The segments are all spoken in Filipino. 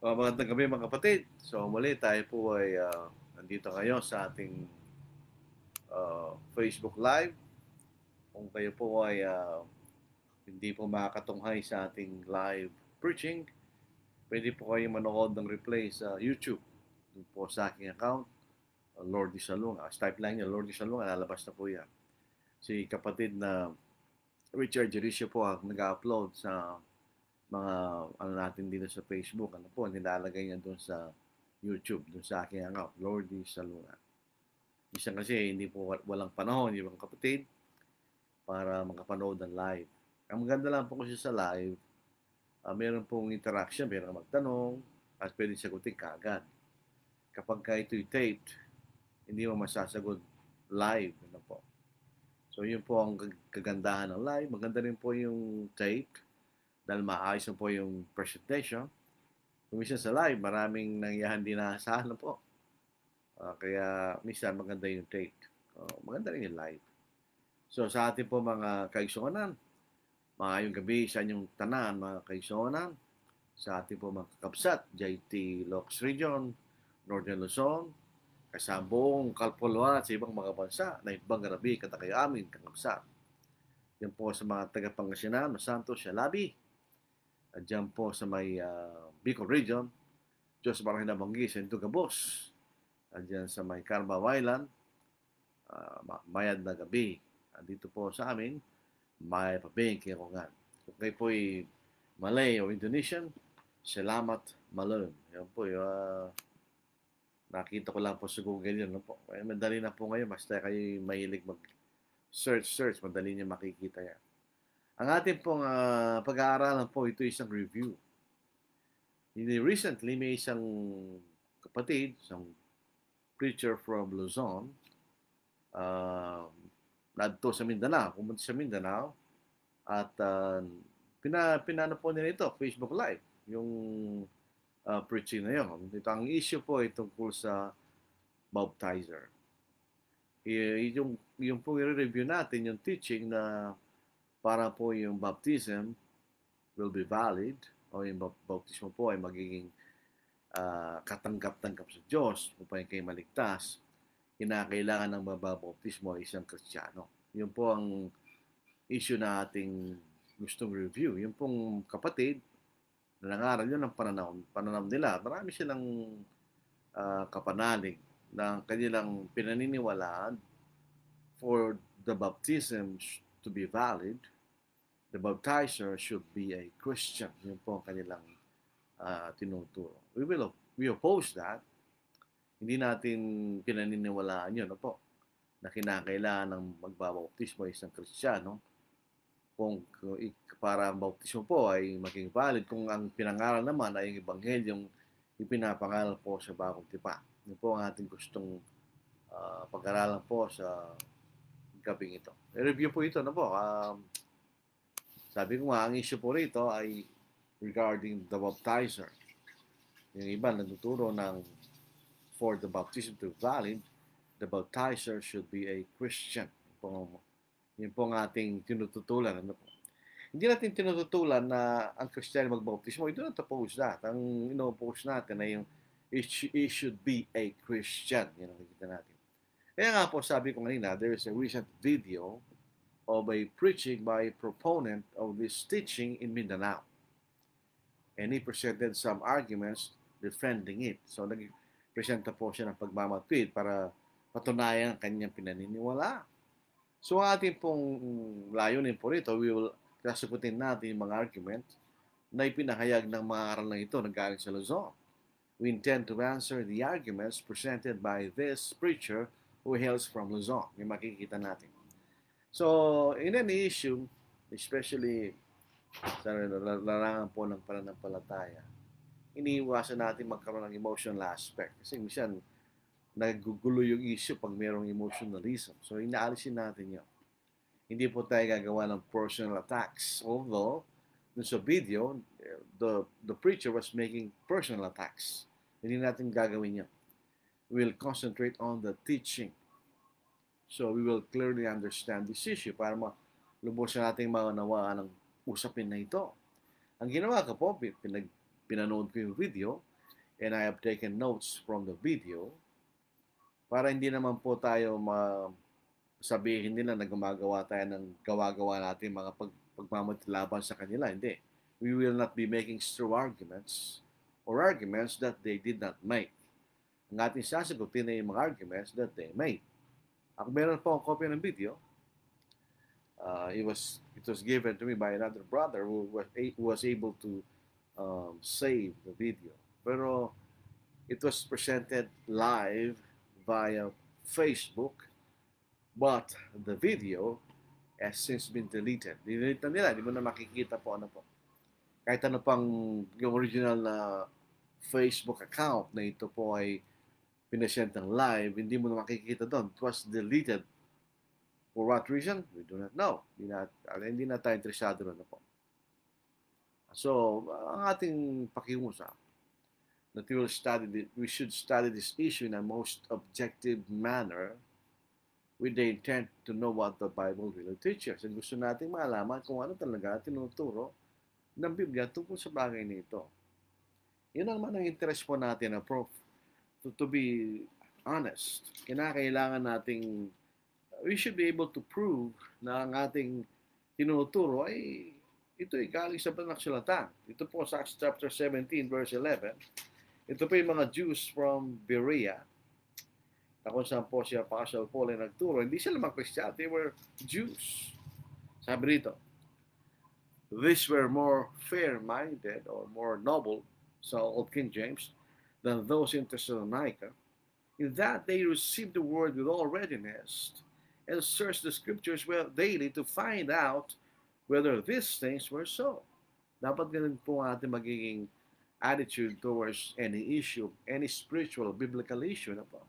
Magandang gabi mga kapatid. So muli tayo po ay nandito ngayon sa ating Facebook Live. Kung kayo po ay hindi po makakatunghay sa ating live preaching, pwede po kayong manood ng replay sa YouTube. Doon po sa aking account, Lord Salunga. Type lang niya, Lord Salunga, lalabas na po yan. Si kapatid na Richard Jericio po ang nag-upload sa mga natin dito sa Facebook, nilalagay niya doon sa YouTube, doon sa aking account, Lordy Salunga. Minsan kasi hindi po walang panahon yung mga kapatid para makapanood ng live. Ang maganda lang po kasi sa live, meron pong interaction, meron magtanong at pwede sagutin kaagad. Kapag ka ito'y taped, hindi mo masasagot live. So yun po ang kagandahan ng live. Maganda rin po yung tape dahil maayos na po yung presentation. Minsan sa live, maraming nangyahan din na saan po. Kaya minsan maganda yung tape. Maganda rin yung live. So sa ating po mga kaigsuonan, maayong gabi sa inyong tanan, mga kaigsuonan, sa ating po mga kakabsat, JT Locks Region, Northern Luzon, kasabong Kalpulwa at sa ibang mga bansa na ibang gabi katakay amin, kakabsat. Yan po sa mga taga-Pangasinan, Santos, Shalabi, at dyan po sa may Bicol Region, Diyos Barangay Nabanggi, Sentugabos, at dyan sa may Carabao Island, mayad na gabi. At dito po sa amin, may pabing kikungan. Kung kayo po'y Malay o Indonesian, salamat malum. Yan po, nakita ko lang po sa Google yun. Po. Madali na po ngayon, basta kayo mahilig mag-search, madali niya makikita yan. Ang ating pong pag-aaralan po, ito isang review. Recently, may isang kapatid, isang preacher from Luzon, nadto sa Mindanao, pumunta sa Mindanao, at pinano po nila ito, Facebook Live, yung preaching na yun. Ito, ang issue po ay tungkol sa Baptizer. Yung po i-review natin, yung teaching na para po yung baptism will be valid o yung baptismo po ay magiging katanggap-tanggap sa Diyos upang kayo maligtas, kinakailangan ng mababaptismo ay isang Kristiyano. Yun po ang issue na ating gustong review. Yung pong kapatid na nangaral yun ng pananaw nila. Marami silang kapanalig na kanilang pinaniniwalaan for the baptism to be valid. The baptizer should be a Christian. Yun po ang kanilang tinuturo. We oppose that. Hindi natin pinaniniwalaan yun po, na kinakailangan ng magbabautismo ay isang Kristiyano. Kung para ang bautismo po ay maging valid, kung ang pinangaral naman ay yung Ebanghelyong ipinapangaral po sa bagong tipa. Yun po ang ating gustong pag-aralan po sa gabing ito. I-review po ito po. Sabi ko nga, ang issue po rito ay regarding the baptizer. Yung iba nagtuturo ng for the baptism to be valid, the baptizer should be a Christian. Yun po ang ating tinututulan. Hindi natin tinututulan na ang Kristiyano magbaptismo. We do not oppose that. Ang ino-oppose natin ay yung it should be a Christian. Yan ang nakikita natin. Kaya nga po, sabi ko kanina, there is a recent video of a preaching by a proponent of this teaching in Mindanao. And he presented some arguments defending it. So, nag-presenta po siya ng pagmamatwid para patunayan ang kanyang pinaniniwala. So, ang ating pong layunin po rito, we will kasagutin natin yung mga argument na ipinahayag ng mga aral na ito na galing sa Luzon. We intend to answer the arguments presented by this preacher who hails from Luzon. Yung makikita natin. So, in any issue, especially sa larangan po ng pananampalataya, iniiwasan natin magkaroon ng emotional aspect. Kasi minsan, nagugulo yung issue pag mayroong emotionalism. So, inaalisin natin yun. Hindi po tayo gagawa ng personal attacks. Although, dun sa video, the preacher was making personal attacks. Hindi natin gagawin yun. We'll concentrate on the teaching. So, we will clearly understand this issue para lubos na natin maunawaan ang usapin na ito. Ang ginawa ko po, pinanood ko yung video, and I have taken notes from the video para hindi naman po tayo sabihin nila na gumagawa tayo ng gawa-gawa natin mga pagmamatilaban sa kanila. Hindi. We will not be making straw arguments or arguments that they did not make. Ang ating sasagutin ay yung mga arguments that they made. Ako meron po ang copy ng video. It was given to me by another brother who was able to save the video. Pero it was presented live via Facebook, but the video has since been deleted. Dinelete na nila, hindi mo na makikita po ano po. Kahit ano pang yung original na Facebook account na ito po ay pinasent ng live, hindi mo na makikita doon. It was deleted. For what reason? We do not know. Hindi na tayo interesado na po. So, ang ating pakiusap, that we should study this issue in a most objective manner with the intent to know what the Bible really teaches. And gusto nating malaman kung ano talaga tinuturo ng Biblia tungkol sa bagay nito. Yun naman ang interest po natin na to be honest. Kinakailangan nating we should be able to prove na ang ating tinuturo ay ito ay galing sa banal na kasulatan. Ito po sa Acts chapter 17 verse 11. Ito po yung mga Jews from Berea na kung saan po siya Apostle Paul ay nagturo. Hindi sila mga Christian, they were Jews. Sabi rito, these were more fair-minded or more noble sa Old King James than those in Thessalonica, in that they received the word with all readiness and searched the scriptures well daily to find out whether these things were so. Dapat ganun po ang ating magiging attitude towards any issue, any spiritual, biblical issue na po.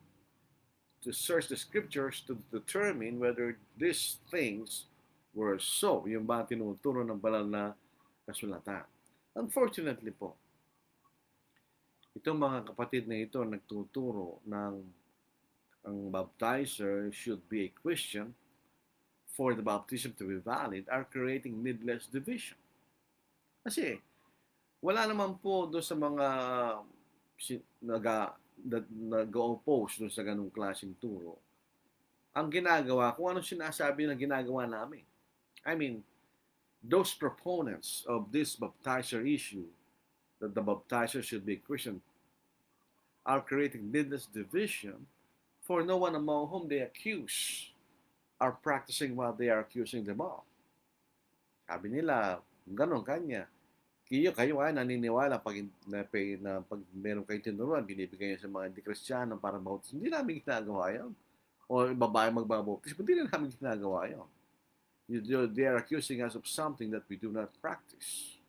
To search the scriptures to determine whether these things were so. Yung ba tinuturo ng banal na kasulatan. Unfortunately po, itong mga kapatid na ito nagtuturo ng ang baptizer should be a Christian for the baptism to be valid are creating needless division. Kasi wala naman po doon sa mga nag-oppose doon sa ganung klaseng turo. Ang ginagawa, kung anong sinasabi na ginagawa namin. I mean, those proponents of this baptizer issue, that the baptizer should be Christian, are creating needless division, for no one among whom they accuse are practicing what they are accusing them of. Sabi nila, ganon kanya. Kayo ay naniniwala pag meron kayo tinuruan, binibigay niya sa mga hindi-Kristiyano para bautis. Hindi namin ginagawa yun. O babae magbabautis, hindi na namin ginagawa yun. They are accusing us of something that we do not practice.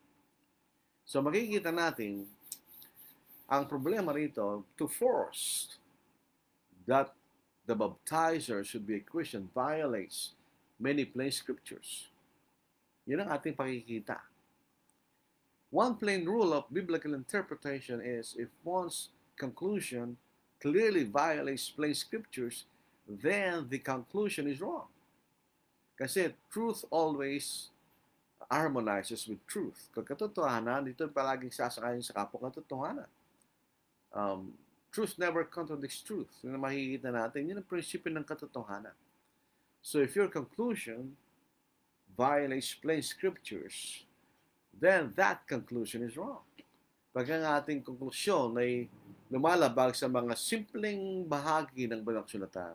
So makikita natin, ang problema rito, to force that the baptizer should be a Christian violates many plain scriptures. Yun ang ating pakikita. One plain rule of biblical interpretation is if one's conclusion clearly violates plain scriptures, then the conclusion is wrong. Kasi truth always harmonizes with truth. Kung katotohanan, dito palaging sasakayin sa kapwa katotohanan. Truth never contradicts truth. Yun ang makikita natin. Yun ang prinsipyo ng katotohanan. So if your conclusion violates plain scriptures, then that conclusion is wrong. Pag ang ating konklusyon ay lumalabag sa mga simpleng bahagi ng banal na kasulatan,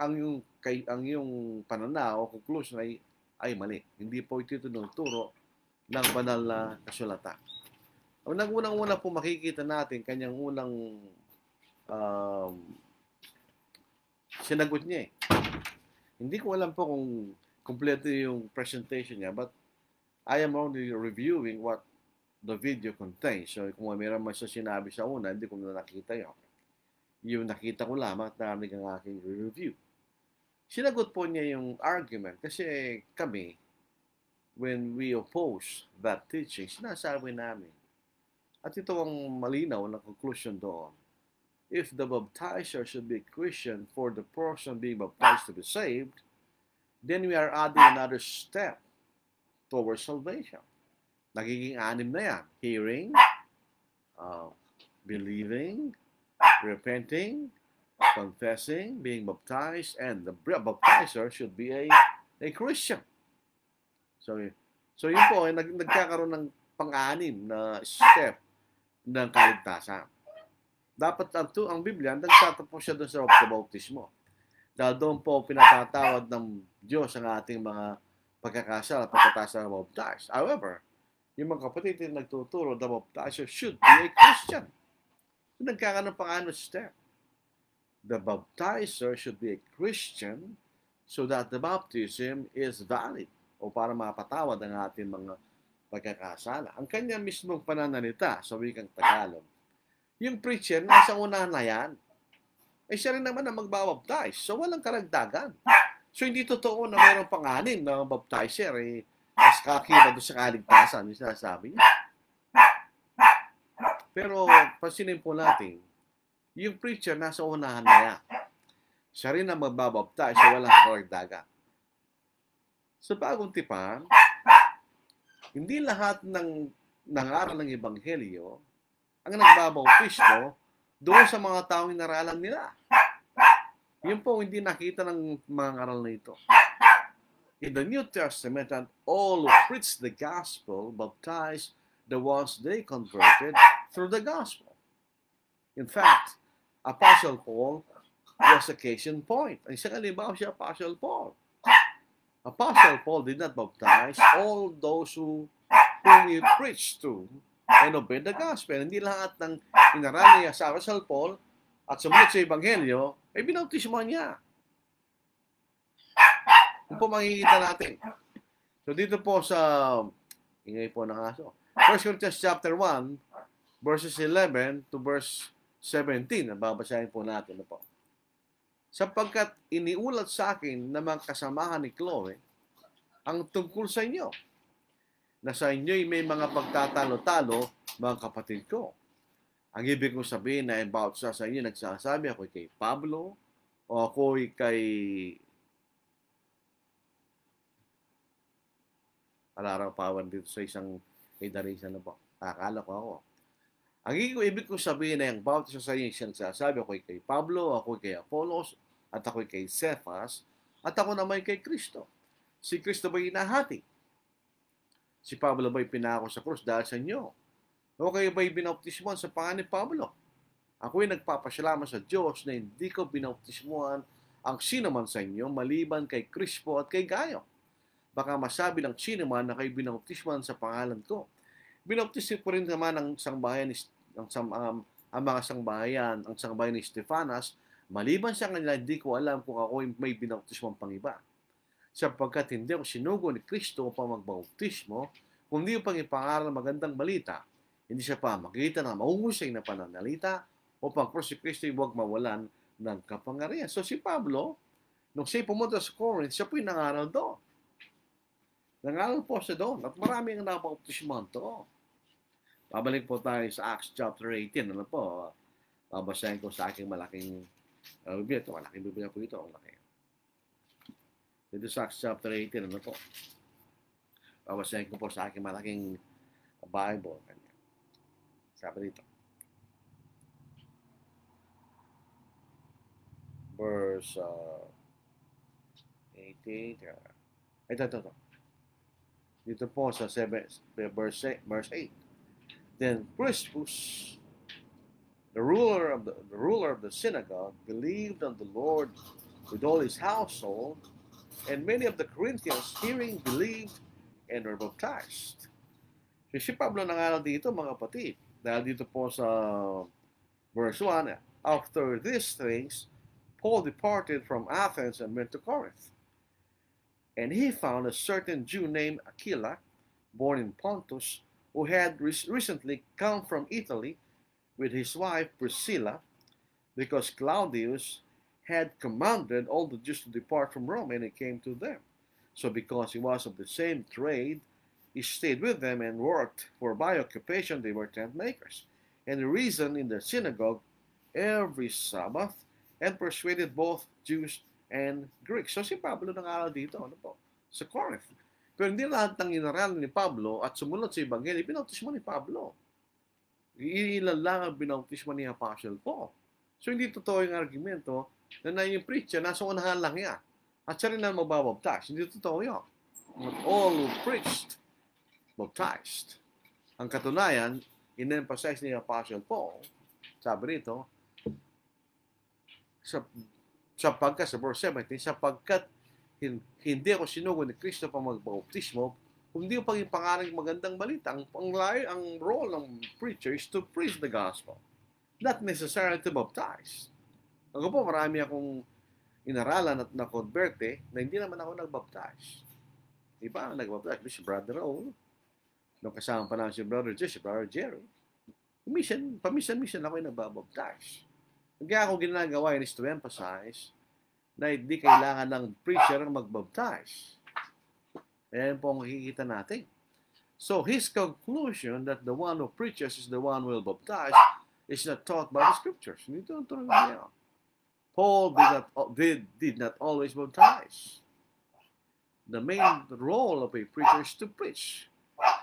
ang yung pananaw o conclusion ay mali. Hindi po ito tinuturo ng banal na kasulatan. Ang unang-una po makikita natin, kanyang unang sinagot niya eh. Hindi ko alam po kung kompleto yung presentation niya, but I am only reviewing what the video contains. So kung mayroon man siya sinabi sa una, hindi ko na nakita yun. Yung nakita ko lamang at narinig ang aking review. Sinagot po niya yung argument kasi kami, when we oppose that teaching, sinasabi namin, at ito ang malinaw na conclusion doon. If the baptizer should be Christian for the person being baptized to be saved, then we are adding another step towards salvation. Nagiging anim na yan. Hearing, believing, repenting, confessing, being baptized, and the baptizer should be a Christian. So yun po ay nagkakaroon ng pang-anim na step ng kaligtasan. Dapat ang Biblia, nagtatapos siya doon sa bautismo. Dahil doon po pinapatawad ng Diyos ang ating mga pagkakasala at pagkatasa ng baptized. However, yung mga kapatid na nagtuturo, the baptizer should be a Christian. So nagkakaroon ng pang-anim step. The baptizer should be a Christian so that the baptism is valid o para mapatawad ang ating mga pagkakasala. Ang kanya mismong pananalita sa wikang Tagalog, yung preacher, nasa unahan na yan, eh siya rin naman ang magbabaptize. So walang karagdagan. So hindi totoo na mayroong pang-anim na baptizer, mas kakiba doon sa kaligtasan, yung sinasabi niya. Pero pansinin po natin, yung preacher nasa unahan na yan. Siya rin ang magbabaptize, so walang karagdagan. Sa bagong tipan, hindi lahat ng nangaral ng Ebanghelyo ang nagbabautismo doon sa mga taong inaralan nila. Yun po hindi nakita ng mga aral na ito. In the New Testament, and all who preach the gospel baptized the ones they converted through the gospel. In fact, Apostle Paul was a case in point. Ang isang halimbawa si Apostle Paul. Apostle Paul did not baptize all those whom he preached to and obeyed the gospel. Hindi lahat ng inaral niya sa Apostle Paul at sumunod sa Ebanghelyo, ay binautismo niya. Kung po makikita natin. So dito po sa, ingay po ng aso, 1 Corinthians chapter 1, verses 11 to verse 17, nababasahin po natin na po. Sapagkat iniulat sa akin na mga kasamahan ni Chloe ang tungkol sa inyo, na sa inyo'y may mga pagtatalo-talo, mga kapatid ko. Ang ibig kong sabihin na about sa inyo, nagsasabi ako kay Pablo, o ako'y kay alarapawan dito sa isang idarisa na po. Akala ko ako. Ang ibig kong sabihin na yung about sa inyo, siyang nagsasabi ako kay Pablo, ako'y kay Apollos, at ako'y kay Cephas, at ako naman kay Kristo. Si Kristo ba'y hinahati? Si Pablo ba'y pinako sa krus dahil sa inyo? O kayo ba'y binautismuhan sa pangalan ni Pablo? Ako'y nagpapasalamat sa Diyos na hindi ko binautismuhan ang sino man sa inyo maliban kay Crispo at kay Gayo. Baka masabi ng sino man na kayo binautismuhan sa pangalan ko. Binautismo ko rin naman ang sangbahayan ang mga sangbahayan, ang sangbahayan ni Stefanas, maliban sa kanila, hindi ko alam kung ako may binautismo pang iba. Sapagkat hindi ako sinugo ni Kristo upang magbautismo, kundi upang ipangaral ng magandang balita. Hindi siya pa makita ng mahusay na pananalita upang si Kristo ay huwag mawalan ng kapangyarihan. So si Pablo, nung siya pumunta sa Corinth, siya po'y nangaral doon. Nangaral po siya doon at marami ang nabautismohan to. Babalik po tayo sa Acts chapter 18. Ano po? Babasahin ko sa aking malaking Biblia. Ito, malaking Biblia po ito. Malaki. Dito sa Acts chapter 18. Ano po? Babasahin ko po sa aking malaking Bible. Sabi dito. Verse 18. Ito. Dito po sa verse 8. Then Crispus, the ruler of the synagogue, believed on the Lord with all his household, and many of the Corinthians hearing believed and were baptized. So si Pablo nangaral dito mga kapatid. Dahil dito po sa verse 1, after these things, Paul departed from Athens and went to Corinth. And he found a certain Jew named Aquila, born in Pontus, who had recently come from Italy with his wife Priscilla, because Claudius had commanded all the Jews to depart from Rome, and he came to them. So because he was of the same trade, he stayed with them and worked, for by occupation they were tent makers. And he reasoned in the synagogue every Sabbath, and persuaded both Jews and Greeks. So si Pablo nangaral dito, ano po? Sa Corinth. Pero hindi lahat ng inaral ni Pablo at sumunod sa Ebanghelyo, pinautismo ni Pablo. Ilan lang ang binautismo ni Apostle Paul. So, hindi totoo yung argumento na yung preacher, nasa unahan lang yan. At siya rin na mababaptize. Hindi totoo yun. Not all who preached, baptized. Ang katunayan, in-emphasize ni Apostle Paul, sabi rito, sapagkat, sa verse 17, sapagkat hindi ako sinugo ni Kristo pa magbautismo, kundi yung pangalang magandang balita. Ang role ng preacher is to preach the gospel, not necessarily to baptize. Ako po, marami akong inaralan at na-converte na hindi naman ako nag-baptize. Iba ang nag-baptize. Si Brother O, nung kasama pa namin si Brother Jesse, si Brother Jerry. Paminsan-minsan ako yung nag-baptize. Kaya ako ginagawa is to emphasize na hindi kailangan ng preacher mag-baptize. Ayan po ang makikita natin. So, his conclusion that the one who preaches is the one who will baptize is not taught by the scriptures. Hindi ito ang turang niya. Paul did not always baptize. The main role of a preacher is to preach.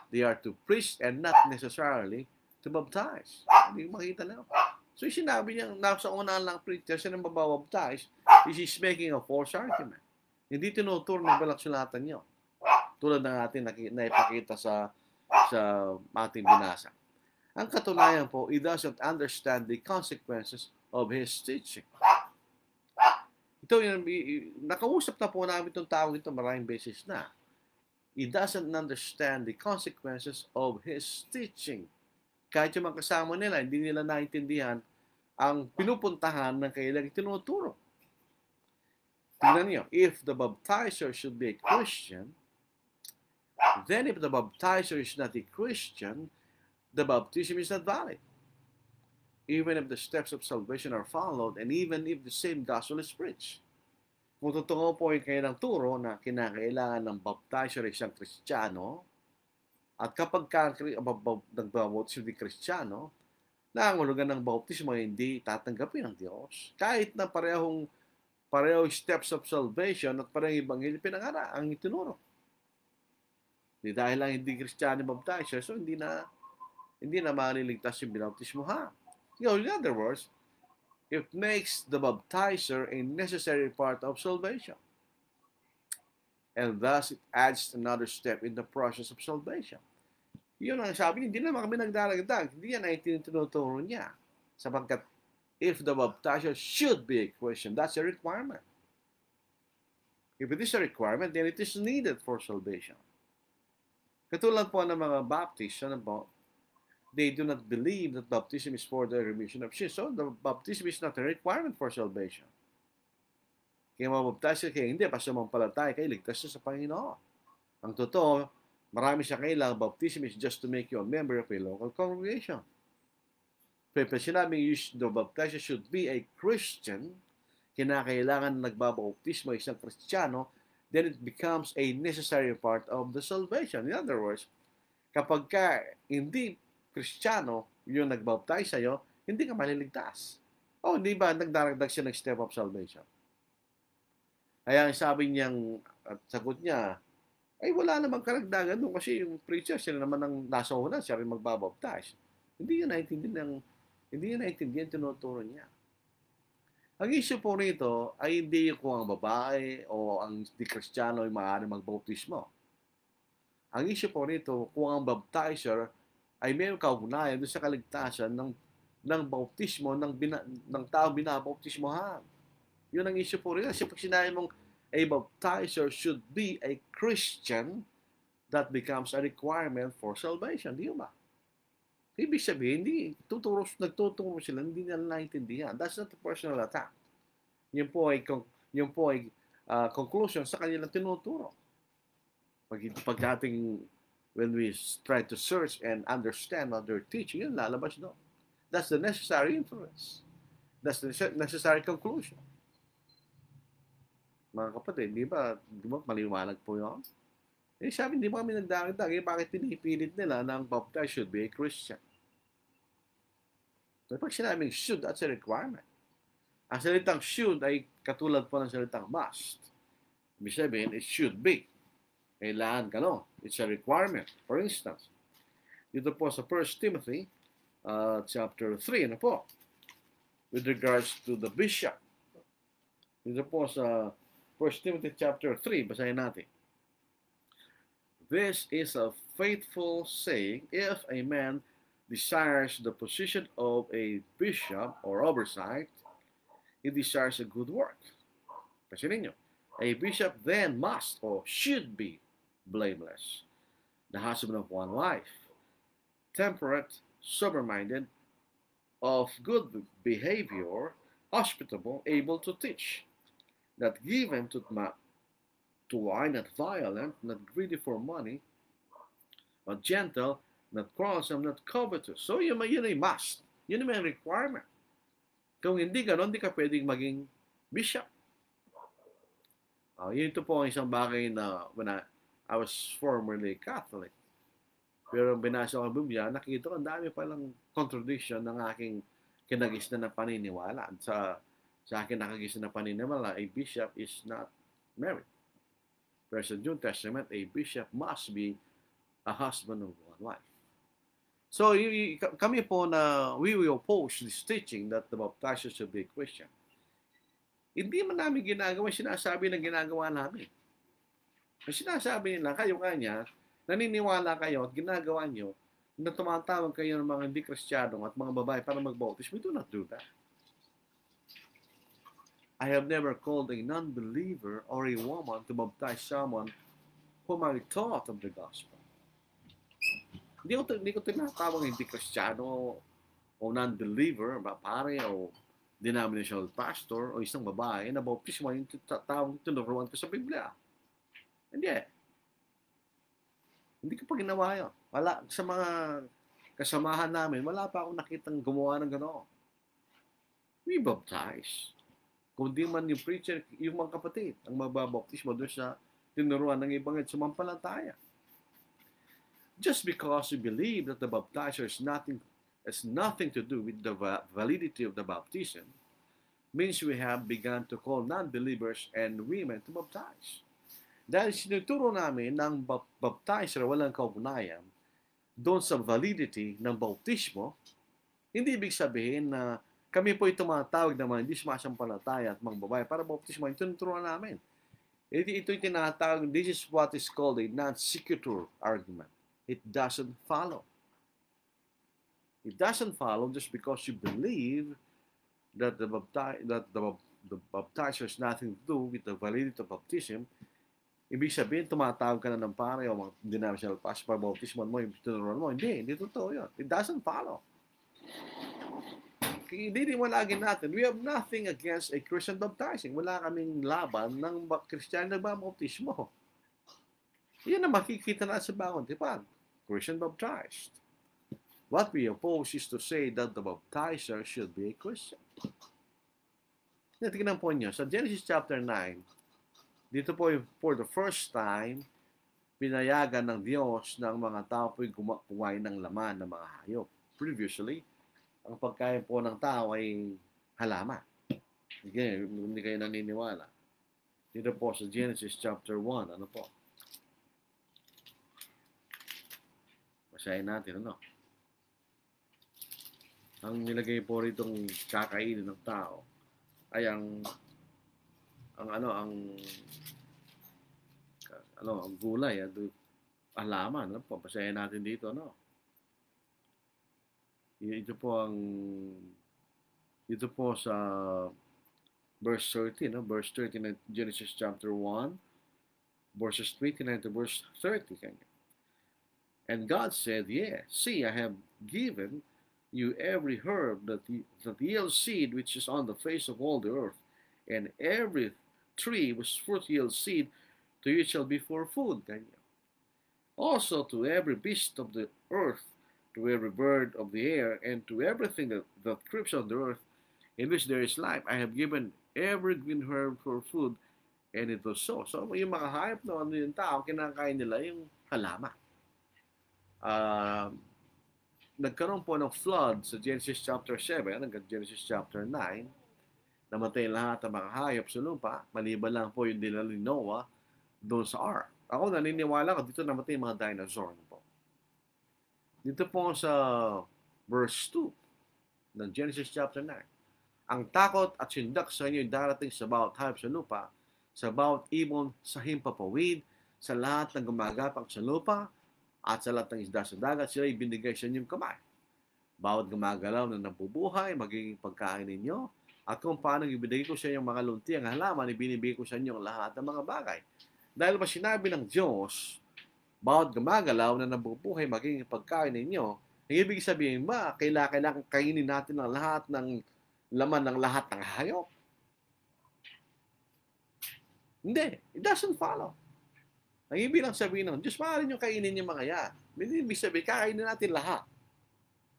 They are to preach and not necessarily to baptize. Hindi makita na. So, sinabi niya, nasa unaan lang preacher, siya nang mababaptize, is making a false argument. Hindi tinuturo ng balaksulatan niyo. Tulad ng ating naipakita sa ating binasa. Ang katunayan po, he doesn't understand the consequences of his teaching. Ito, nakausap na po namin itong tao ito maraming beses na. He doesn't understand the consequences of his teaching. Kahit yung mga kasama nila, hindi nila naintindihan ang pinupuntahan ng kailang tinuturo. Tingnan niyo, if the baptizer should be a Christian, then if the baptizer is not a Christian, the baptism is not valid. Even if the steps of salvation are followed, and even if the same gospel is preached. Kung totoo po yung kailang turo na kinakailangan ng baptizer ay isang Kristiyano, at kapag nagbabautismo di Kristiyano, nangulugan ng bautismo hindi tatanggapin ng Diyos. Kahit na pareho steps of salvation at parehong ebanghelyo pinangara ang itinuro. Di dahil lang hindi Kristiyano baptizer, so hindi na maliligtas yung binautismohan. In other words, it makes the baptizer a necessary part of salvation. And thus, it adds another step in the process of salvation. Yun ang sabi niya, hindi naman kami nagdaragdag. Hindi yan ay tinuturo niya. Sapagkat, if the baptizer should be a Christian, that's a requirement. If it is a requirement, then it is needed for salvation. Katulad po ng mga Baptist, they do not believe that baptism is for the remission of sins. So, the baptism is not a requirement for salvation. Kaya mabaptize kayo, hindi, basta mampalataya kayo, ligtas sa Panginoon. Ang totoo, marami siya kailang, baptism is just to make you a member of a local congregation. Pero sinabing the baptizer should be a Christian, kinakailangan nagbabautismo isang Kristiyano, then it becomes a necessary part of the salvation. In other words, kapag hindi Kristiyano yung nagbaptize sa'yo, hindi ka maliligtas. O, hindi ba nagdaragdag siya ng step of salvation? Kaya sabi niyang, at sagot niya, ay wala namang karagdagan doon kasi yung preacher, sila naman ang nasa una, siya rin magbabaptize. Hindi yun naintindihan tinuturo niya. Ang issue po rito ay hindi kung ang babae o ang di Kristiyano ay maaaring magbautismo. Ang issue po rito kung ang baptizer ay may kaugnayan doon sa kaligtasan ng bautismo ng tao binabautismohan. Yun ang issue po rito. Kasi pag sinabi mong a baptizer should be a Christian, that becomes a requirement for salvation. Di ba? Ibig sabihin, nagtuturo sila, hindi nila naintindihan. That's not a personal attack. Yun po ay conclusion sa kanilang tinuturo. When we try to search and understand what they're teaching, yun lalabas doon. That's the necessary inference. That's the necessary conclusion. Mga kapatid, di ba maliwanag po yun? Sabi, di ba kami nagdaragdag, bakit pinipilit nila na ang baptized should be a Christian? Pag sinabing should, that's a requirement. Ang salitang should ay katulad po ng salitang must. Ibig sabihin, it should be. Kailangan ka, no? It's a requirement. For instance, dito po sa 1 Timothy chapter 3, ano po, with regards to the bishop. Dito po sa 1 Timothy chapter 3, basahin natin. This is a faithful saying, if a man desires the position of a bishop or oversight, he desires a good work. Kasi ninyo, a bishop then must or should be blameless, the husband of one wife, temperate, sober-minded, of good behavior, hospitable, able to teach, not given to wine, not violent, not greedy for money, but gentle, not quarrelsome, not covetous. So yun ay must. Yun ay requirement. Kung hindi ganon, hindi ka pwedeng maging bishop. Yun ito po ang isang bagay na when I was formerly Catholic. Pero binasa ko ang Biblia, nakita ko ang dami palang contradiction ng aking kinagisnan na paniniwala. Sa akin nakagisnan na paniniwala, a bishop is not married. Pero sa New Testament, a bishop must be a husband of one wife. So, kami po na we will oppose this teaching that the baptizer should be a Christian. Hindi man namin ginagawa, sinasabi na ginagawa namin. Sinasabi nila, kayo kanya, naniniwala kayo at ginagawa nyo na tumatawag kayo ng mga hindi Kristiyano at mga babae para mag-baptize. We do not do that. I have never called a non-believer or a woman to baptize someone whom I taught of the gospel. Hindi ko tinatawag hindi Kristiyano o non-believer, pare o denominational pastor o isang babae na baptismo yung tawag tinuruan ko sa Biblia. Hindi ko pa ginawa yun. Wala, sa mga kasamahan namin, wala pa akong nakitang gumawa ng gano'n. We baptize. Kung di man yung preacher, yung mga kapatid, ang mababaptismo doon sa tinuruan ng ibang sumampalataya. Just because you believe that the baptizer has nothing to do with the validity of the baptism, means we have begun to call non-believers and women to baptize. Dahil sinuturo namin ng baptizer walang kaugnayan doon sa validity ng bautismo, hindi ibig sabihin na kami po tumatawag ng mga hindi sumasampalataya at mga babae para bautismo. Ito turuan namin. Ito yung tinatawag, this is what is called a non-sequitur argument. It doesn't follow. It doesn't follow just because you believe that the baptizer has nothing to do with the validity of baptism. Ibig sabihin, tumatawag ka na ng pare o mga denominational pastor para bautismo mo, yung tinuruan mo. Hindi totoo yun. It doesn't follow. Hindi mo lagi natin. We have nothing against a Christian baptizing. Wala kaming laban ng Kristiyano na bautismo. Yan ang makikita na sa bagong tipan. Christian baptized. What we oppose is to say that the baptizer should be a Christian. Tingnan po nyo, sa Genesis chapter 9, dito po for the first time, pinayagan ng Diyos ng mga tao po'y kumain ng laman ng mga hayop. Previously, ang pagkain po ng tao ay halaman. Hindi kayo naniniwala. Dito po sa Genesis chapter 1, ano po? Basahin natin, ano? Ang nilagay po ritong kakainin ng tao ay ang gulay, halaman, ano po? Basahin natin dito, no? Ito po sa verse 30, no? Verse 30 ng Genesis chapter 1, verses 29 to verse 30. And God said, "Yeah, see, I have given you every herb that yields seed which is on the face of all the earth, and every tree which fruit yields seed, to you shall be for food." Also to every beast of the earth, to every bird of the air, and to everything that creeps on the earth, in which there is life, I have given every green herb for food, and it was so. So yung mga hayop na yung tao, kinakain nila yung halaman. Nagkaroon po ng flood sa Genesis chapter 7 hanggang Genesis chapter 9. Namatay lahat ang mga hayop sa lupa, maliban lang po yung dinala ni Noah doon sa ark. Ako naniniwala ko dito namatay yung mga dinosaur po. Dito po sa verse 2 ng Genesis chapter 9. Ang takot at sindak sa inyo darating sa bawat hayop sa lupa, sa bawat ibon sa himpapawid, sa lahat ng gumagapang sa lupa, at sa lahat ng isda sa dagat, sila ibinigay sa inyong kamay. Bawat gumagalaw na nabubuhay, magiging pagkain ninyo, at kung paano ibinigay ko sa inyong mga luntiang halaman, ibinibigay ko sa inyo lahat ng mga bagay. Dahil ba sinabi ng Diyos, bawat gumagalaw na nabubuhay, magiging pagkain ninyo, ibig sabihin ba, kailangan kainin natin ang lahat ng laman ng lahat ng hayop? Hindi. It doesn't follow. Ang ibig lang sabihin ng Diyos, maaari nyo kainin yung mga yan. Ibig sabihin, kakainin natin lahat.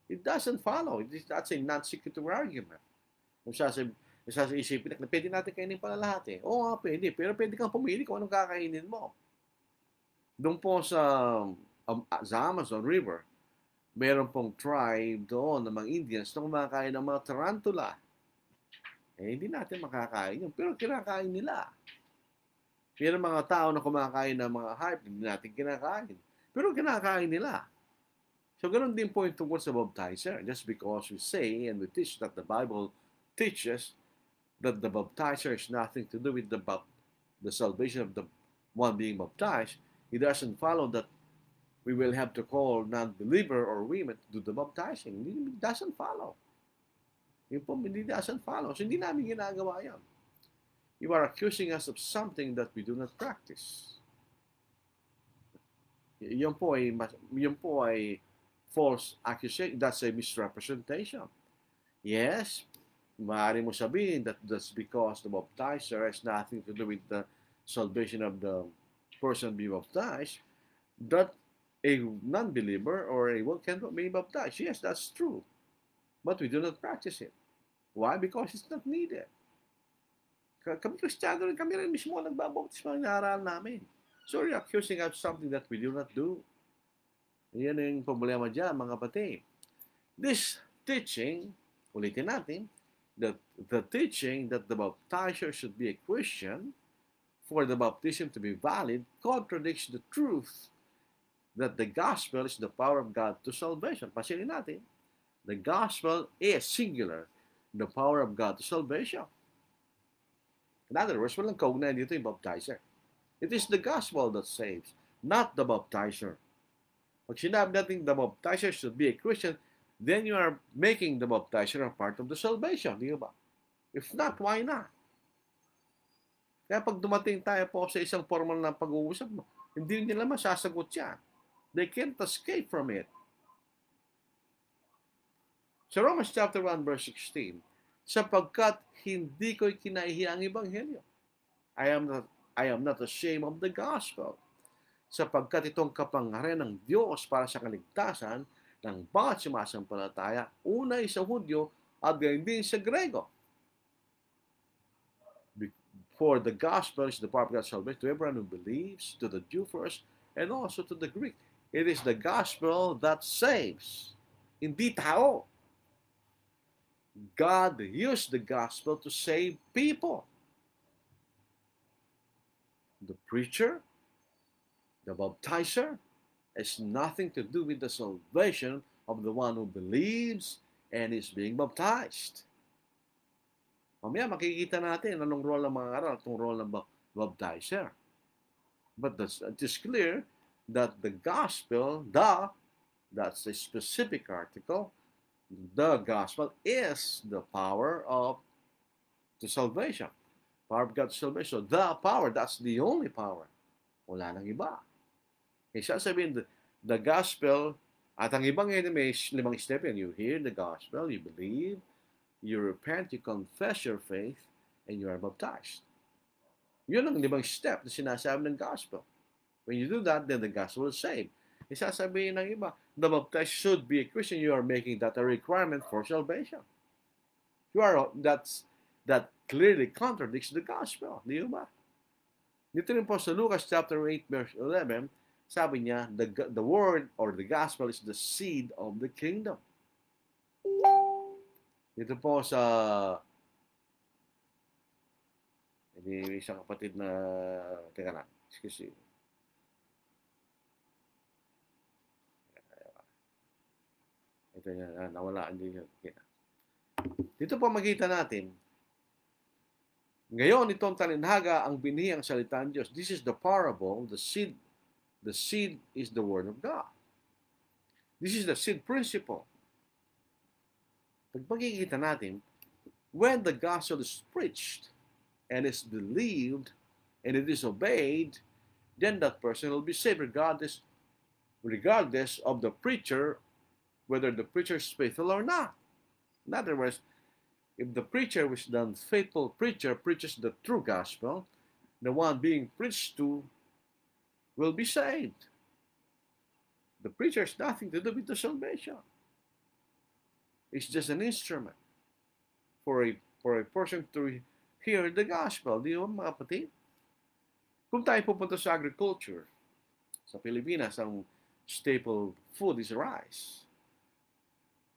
It doesn't follow. That's a non-sequitur argument. Kung isipin na, pwede natin kainin pala lahat eh. Oo nga, pwede. Pero pwede kang pumili kung anong kakainin mo. Doon po sa Amazon River, meron pong tribe doon ng mga Indians na kumakain ng mga tarantula. Eh, hindi natin makakain yun. Pero kinakain nila. Meron mga tao na kumakain ng mga hayop, hindi natin kinakain. Pero kinakain nila. So, ganun din po yung tungkol sa baptizer. Just because we say and we teach that the Bible teaches that the baptizer is nothing to do with the salvation of the one being baptized, it doesn't follow that we will have to call non-believer or women to do the baptizing. It doesn't follow. It doesn't follow. So, hindi namin ginagawa yan. You are accusing us of something that we do not practice. Yun po ay false accusation. That's a misrepresentation. Yes, maaari mo sabihin that that's because the baptizer has nothing to do with the salvation of the person being baptized, that a non-believer or a one can be baptized. Yes, that's true. But we do not practice it. Why? Because it's not needed. Kami Kristiyano rin, kami rin mismo nagbabautismo ng inaaralan namin. So you're accusing us of something that we do not do. Yan yung problema dyan, mga kapatid. This teaching, ulitin natin, that the teaching that the baptizer should be a Christian for the baptism to be valid contradicts the truth that the gospel is the power of God to salvation. Pansinin natin, the gospel is singular, the power of God to salvation. In other words, walang kaugnayan dito yung baptizer. It is the gospel that saves, not the baptizer. Pag sinabi natin the baptizer should be a Christian, then you are making the baptizer a part of the salvation. Di ba? If not, why not? Kaya pag dumating tayo po sa isang formal na pag-uusap, hindi nila masasagot yan. They can't escape from it. Sa Romans chapter 1 verse 16, sapagkat hindi ko'y kinaihiya ang ebanghelyo. I am not ashamed of the gospel. Sapagkat itong kapangyarihan ng Diyos para sa kaligtasan ng bawat sumasampalataya, unay sa Hudyo at gayon din sa Grego. For the gospel is the power of God's salvation to everyone who believes, to the Jew first, and also to the Greek. It is the gospel that saves. Hindi tao. God used the gospel to save people. The preacher, the baptizer, has nothing to do with the salvation of the one who believes and is being baptized. Mamaya makikita natin anong role ng mga aral, itong role ng baptizer. But it is clear that the gospel, that's a specific article, the gospel is the power of the salvation. Power of God's salvation. So the power, that's the only power. Wala nang iba. Isa sabihin, the gospel, at ang ibang may 5 step yan. You hear the gospel, you believe, you repent, you confess your faith, and you are baptized. Yun ang 5 step na sinasabi ng gospel. When you do that, then the gospel is saved. Isasabihin ng iba, the baptized should be a Christian. You are making that a requirement for salvation. That clearly contradicts the gospel. Di ba? Dito rin po sa Lucas chapter 8 verse 11, sabi niya, the word or the gospel is the seed of the kingdom. Dito po sa isang kapatid na, teka lang, excuse me. Ito yan, nawala. Dito po makita natin, ngayon itong talinhaga ang binihang salita ng Diyos. This is the parable, the seed. The seed is the word of God. This is the seed principle. Pag makikita natin, when the gospel is preached and is believed and it is obeyed, then that person will be saved regardless of the preacher, whether the preacher is faithful or not. In other words, if the preacher, which the faithful preacher preaches the true gospel, the one being preached to will be saved. The preacher has nothing to do with the salvation. It's just an instrument for a person to hear the gospel. Di ba mga kapatid? Kung tayo pupunta sa agriculture, sa Pilipinas, ang staple food is rice.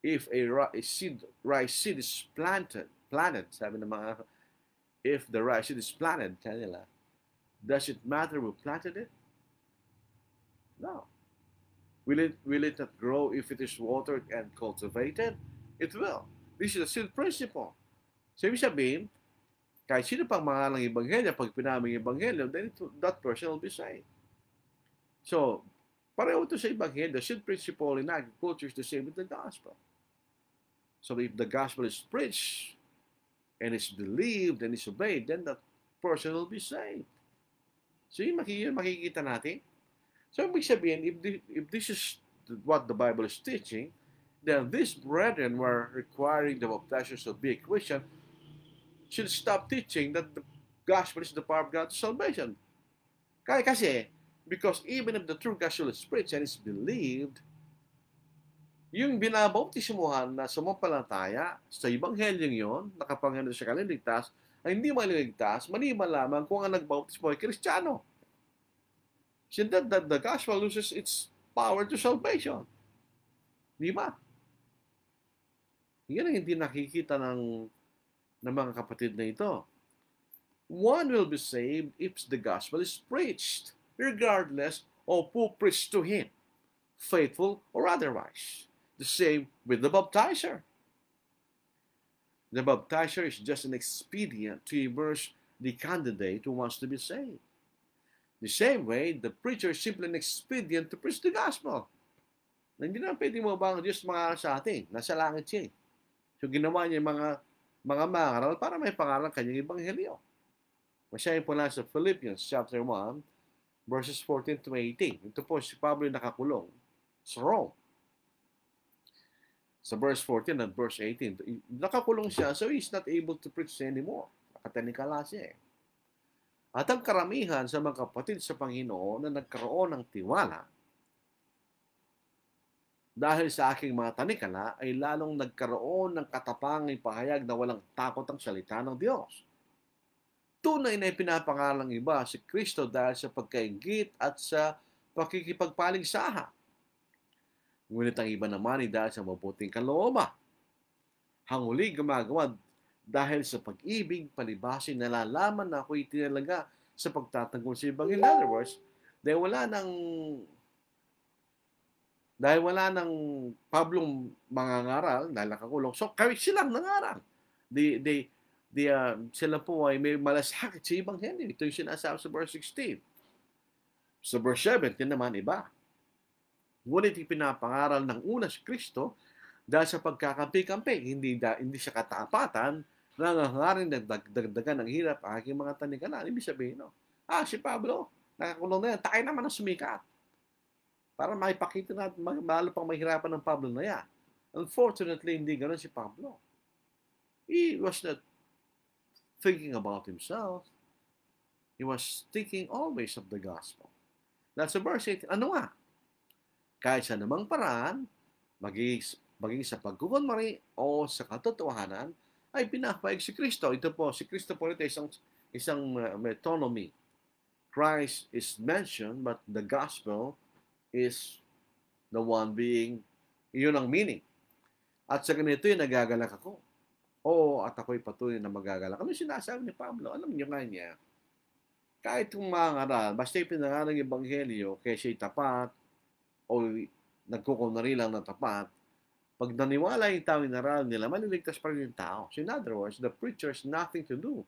If a rice seed is planted, sabi ng mga, if the rice seed is planted, kanila, does it matter who planted it? No. Will it not grow if it is watered and cultivated? It will. This is a seed principle. So, ibig sabihin, kahit sino pang mangalang ebanghelyo, pag pinaming ebanghelyo, then that person will be saved. So, pareho ito sa ebanghelyo. The seed principle in agriculture is the same with the gospel. So, if the gospel is preached and is believed and is obeyed, then that person will be saved. So, yun makikita natin. So, ibig sabihin, if this is what the Bible is teaching, then these brethren were requiring the baptizers to be a Christian should stop teaching that the gospel is the power of God to salvation. Kasi, because even if the true gospel is preached and is believed, yung binabautismuhan na sumampalataya sa ebanghelyong yon, nakapangyarihan sa kaliligtas, ay hindi maliligtas, maliban lamang kung ang nagbautismo ay Kristiyano. So that the gospel loses its power to salvation. Di ba? Yan ang hindi nakikita ng mga kapatid na ito. One will be saved if the gospel is preached, regardless of who preached to him, faithful or otherwise. The same with the baptizer. The baptizer is just an expedient to immerse the candidate who wants to be saved. The same way, the preacher is simply an expedient to preach the gospel. Hindi na pwede mo ba ang Diyos mga sa atin? Nasa langit siya. So ginawa niya yung mga mangaral para may pangalan kanyang ebanghelyo. Masyayang po lang sa Philippians chapter 1, verses 14 to 18. Ito po si Pablo nakakulong sa Rome. Sa verse 14 at verse 18, nakakulong siya, so he's not able to preach anymore. Nakatanikala siya eh. At ang karamihan sa mga kapatid sa Panginoon na nagkaroon ng tiwala dahil sa aking mga tanikala ay lalong nagkaroon ng katapanging pahayag na walang takot ang salita ng Diyos. Tunay na ipinapangalang iba si Kristo dahil sa pagkaingit at sa pakikipagpaligsahan. Ngunit ang iba naman ay dahil sa mabuting kalooban. Hanguli gumagawa dahil sa pag-ibig, palibasin, nalalaman na ako'y tinalaga sa pagtatanggol sa Ebanghelyo. In other words, dahil wala nang Pablong mangangaral, dahil nakakulong, so kahit silang nangaral. Sila po ay may malasakit sa Ebanghelyo. Ito yung sinasabi sa verse 16. Sa verse 17 naman iba. Ngunit ipinapangaral ng una si Kristo dahil sa pagkakampi-kampi. Hindi siya katapatan, nangangaring dagdagan ng hirap aking mga tanikala. Ibig sabihin, no? Si Pablo, nakakulong na yan. Tayo naman ang sumikat. Para maipakita natin, malo pang mahirapan ng Pablo na yan. Unfortunately, hindi ganoon si Pablo. He was not thinking about himself. He was thinking always of the gospel. That's the verse 18. Ano nga? Kahit sa namang paraan, maging sa pagkukunwari o sa katotohanan, ay pinapayag si Kristo. Ito po, si Kristo po ito isang metonymy. Christ is mentioned, but the gospel is the one being, yun ang meaning. At sa ganito yung nagagalak ako. Oo, at ako'y patuloy na magagalak. Ano sinasabi ni Pablo? Alam niyo nga niya, kahit kung mangaral, basta ipinangaral ng Ebanghelyo, kaya siya'y tapat, o nagkukunwari lang na tapat, Pag naniwala yung tao yung nararal nila, maliligtas pa rin yung tao. So in other words, the preacher has nothing to do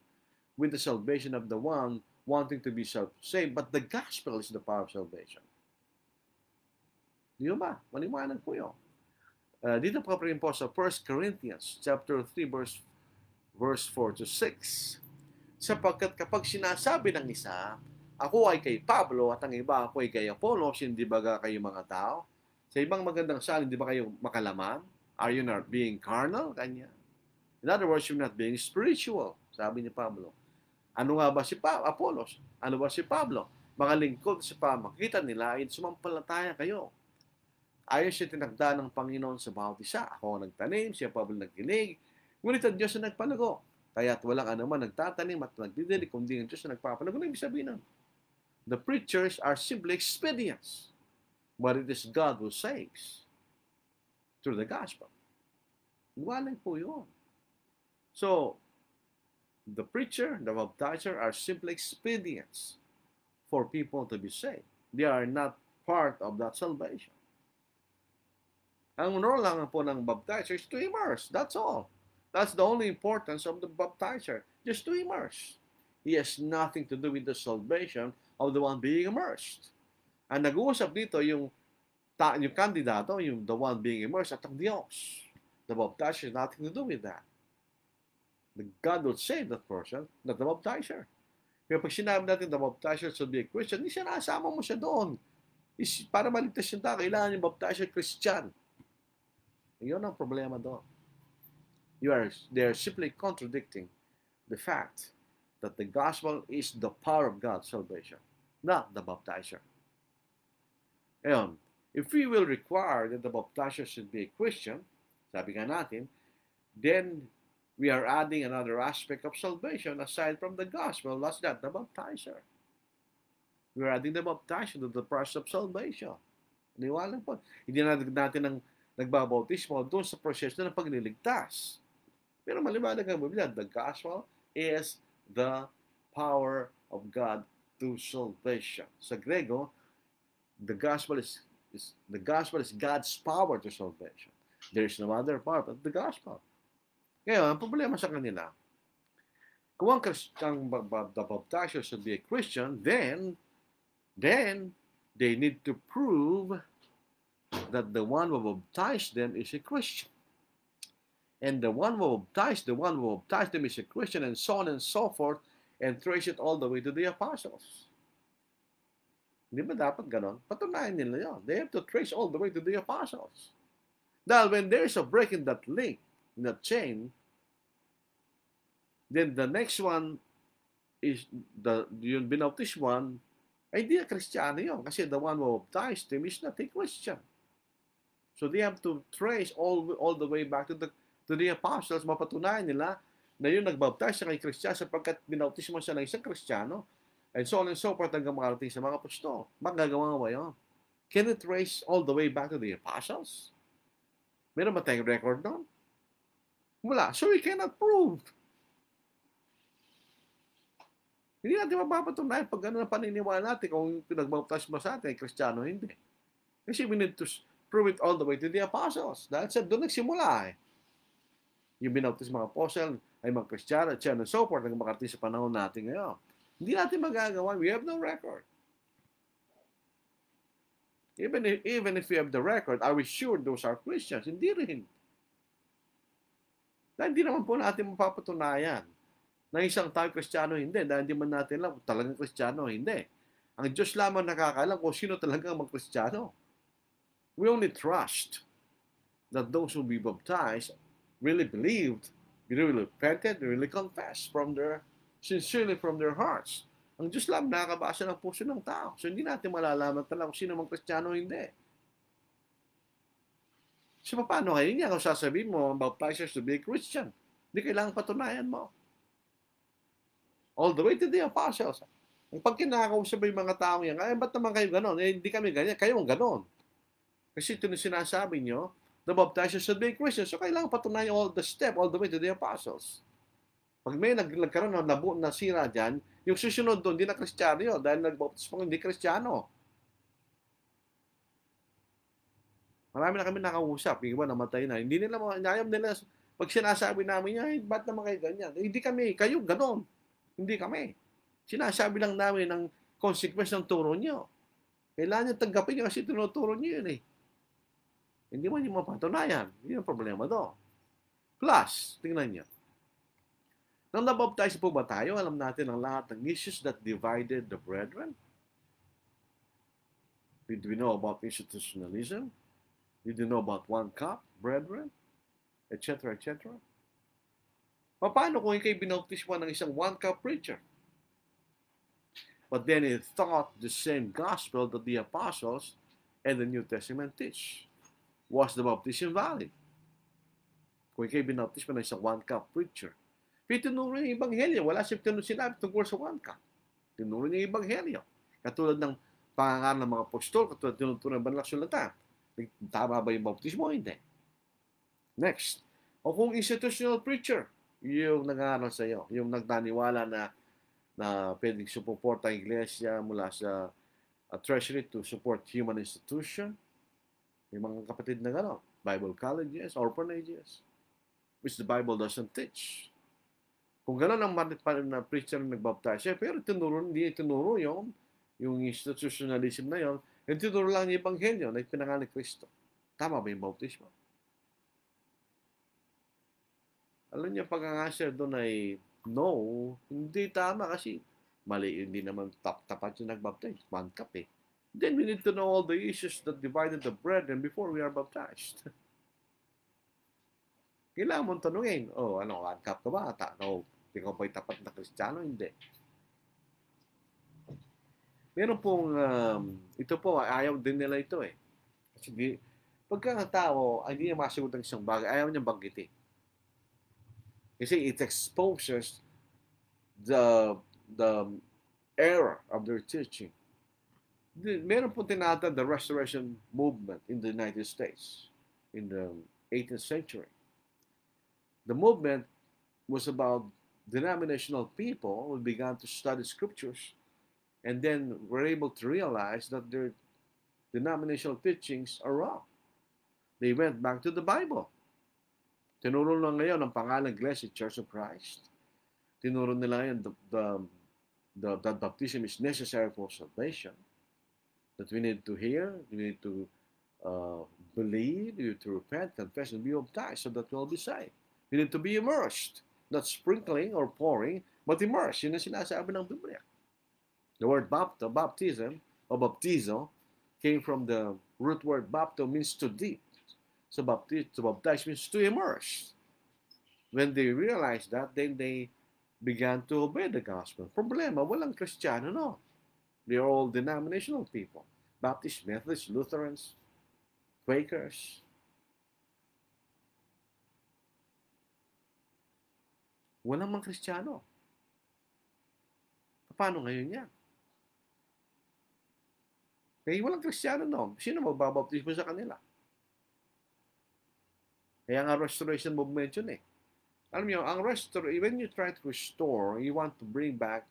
with the salvation of the one wanting to be saved, but the gospel is the power of salvation. Di ba? Maliwanag po yun. Dito pa rin po sa 1 Corinthians chapter 3 verse 4 to 6. Sapagkat kapag sinasabi ng isa, ako ay kay Pablo at ang iba ako ay kay Apollos, hindi ba kayo mga tao? Sa ibang magandang salin, hindi ba kayo makalaman? Are you not being carnal? Kanya. In other words, you're not being spiritual, sabi ni Pablo. Ano nga ba si Apollos? Ano ba si Pablo? Mga lingkod sa pamakita nila ay sumampalataya kayo. Ayon siya tinagda ng Panginoon sa bawat isa. Ako ang nagtanim, siya Pablo nagdinig. Ngunit ang Diyos ang nagpalago. Kaya't walang anuman nagtatanim at nagdidinig, kundi ang Diyos ang nagpapalago. Ano ibig sabihin nun? The preachers are simply expedients. But it is God who saves through the gospel. Walang po yun. So, the preacher, the baptizer are simply expedients for people to be saved. They are not part of that salvation. Ang role lang po ng baptizer is to immerse. That's all. That's the only importance of the baptizer. Just to immerse. He has nothing to do with the salvation of the one being immersed. Ang nag-uusap dito yung kandidato, yung the one being immersed at ang Diyos. The baptizer has nothing to do with that. The God will save that person, not the baptizer. Kaya pag sinabi natin the baptizer should be a Christian, hindi siya nasama mo siya doon. Para maligtas yung tao, kailangan yung baptizer Christian. Yun ang problema doon. They are simply contradicting the fact that the gospel is the power of God's salvation, not the baptizer. Ngayon, if we will require that the baptizer should be a Christian, sabi nga natin, then we are adding another aspect of salvation aside from the gospel. That's not the baptizer. We are adding the baptizer to the process of salvation. Niwalang po. Hindi natin ng nagbabautismo doon sa proseso ng pagliligtas. Pero maliwanag ang Biblia, the gospel is the power of God to salvation. Sa Grego, the gospel is God's power to salvation. There is no other power but the gospel. Kaya ang problema sa kanila, kung the baptizer should be a Christian, then they need to prove that the one who baptized them is a Christian. And the one who baptized them is a Christian, and so on and so forth, and trace it all the way to the apostles. Hindi ba dapat ganon? Patunayan nila yun. They have to trace all the way to the apostles. Dahil when there's a break in that link, in that chain, then the next one is yung binautised one, ay di na Kristiyano yun. Kasi the one who baptized him is not a Christian. So they have to trace all the way back to the apostles. Mapatunayan nila na yung nagbaptize siya kay Kristiyano sapagkat binautismo siya ng isang Kristiyano. And so on and so forth hanggang makarating sa mga apostol. Magagawa ba yun? Can it trace all the way back to the apostles? Meron ba tayong record doon? Wala. So we cannot prove. Hindi natin mapapatunayan pag gano'n ang paniniwala natin kung nagbaptize mo sa atin, Kristiyano, hindi. Kasi we need to prove it all the way to the apostles. Dahil sa doon nagsimula eh. Yung binautis mga apostle ay mga Kristiyano, at and so forth, hanggang makarating sa panahon natin ngayon. Hindi natin magagawa. We have no record. Even if we have the record, are we sure those are Christians? Hindi rin. Dahil hindi naman po natin mapapatunayan na isang tao Kristiyano, hindi. Dahil hindi man natin alam kung talagang Kristiyano, hindi. Ang Diyos lamang nakakaalam kung sino talagang mga Kristiyano. We only trust that those who be baptized really believed, really repented, really confessed sincerely from their hearts. Ang Diyos lang nakakabasa ng puso ng tao. So hindi natin malalaman talaga kung sino mang Kristiyano hindi. So paano kayo niya kung sasabihin mo, baptizers to be a Christian? Hindi kailangan patunayan mo. All the way to the apostles. Pag kinakausap yung mga tao yan, ay ba't naman kayo ganon? Eh, hindi kami ganyan. Kayo ang ganon. Kasi ito na sinasabi nyo, the baptizers should be a Christian. So kailangan patunayan all the step, all the way to the apostles. Pag may nagkaroon ng nasira dyan, yung susunod doon, hindi na Kristiyano yun. Dahil nagbaptize pang hindi Kristiyano. Marami na kami nakausap. Yung iba namatay na. Hindi nila, ayaw nila, pag sinasabi namin, ay, ba't naman kayo ganyan? Eh, hindi kami, kayo ganon. Hindi kami. Sinasabi lang namin ang consequence ng turo nyo. Kailangan nyo tanggapin nyo kasi tinuturo nyo yun eh. Hindi mo nyo mapatunayan. Yun ang problema do. Plus, tingnan nyo. Nang nabaptize po ba tayo, alam natin ang lahat ng issues that divided the brethren? Did we know about institutionalism? Did you know about one cup, brethren? Etc., etc. Paano kung ikay binautismo ng isang one cup preacher? But then he taught the same gospel that the apostles and the New Testament teach. Was the baptism valid? Kung ikay binautismo ng isang one cup preacher. Tinuro niya yung Ebanghelyo. Wala siyang sinabi tungkol sa one cup. Tinuro niya yung Ebanghelyo. Katulad ng pangangaral ng mga apostol, katulad tinuturo ng banal na sulatan. Tama ba yung baptismo? Hindi. Next. O kung institutional preacher, yung nag-aaral sa iyo, yung nagdaniwala na pwedeng suporta ang iglesia mula sa treasury to support human institution, may mga kapatid na gano'n, Bible colleges, orphanages, which the Bible doesn't teach. Kung gano'n ang na preacher na nagbaptize, pero hindi tinuro yung institutionalism na yon, yung tinuro lang yung Ebanghelyo na ipinangalan ni Kristo. Tama ba yung bautismo? Alam niyo, pag ang answer doon ay no, hindi tama kasi mali, hindi naman tapat yung nagbaptize. One cup eh. Then we need to know all the issues that divided the brethren before we are baptized. Kailangan mong tanungin, one cup ka ba? Ikaw ba'y tapat na Kristiyano? Hindi. Meron pong, ito po, ayaw din nila ito eh. Kasi pagka ang tao, hindi niya masagot ng isang bagay, ayaw niya banggitin. Kasi it exposes the error of their teaching. Meron po tinatawag the Restoration Movement in the United States in the 18th century. The movement was about denominational people who began to study scriptures and then were able to realize that their denominational teachings are wrong. They went back to the Bible. Tinuro lang ngayon ang pangalan Iglesia Church of Christ. Tinuro nila ngayon that baptism is necessary for salvation. That we need to hear, we need to believe, we need to repent, confess, and be baptized so that we'll be saved. We need to be immersed. Not sprinkling or pouring, but immersed. Yun ang sinasabi ng Biblia. The word baptism, or baptizo, came from the root word bapto, means to dip. So to baptize means to immerse. When they realized that, then they began to obey the gospel. Problema, walang Kristiyano, no. They are all denominational people. Baptists, Methodists, Lutherans, Quakers. Walang mga Kristiyano. Paano ngayon yan? Kaya walang Kristiyano, no. Sino magbabaptismo sa kanila? Kaya nga restoration movement yun eh. Alam niyo, when you try to restore, you want to bring back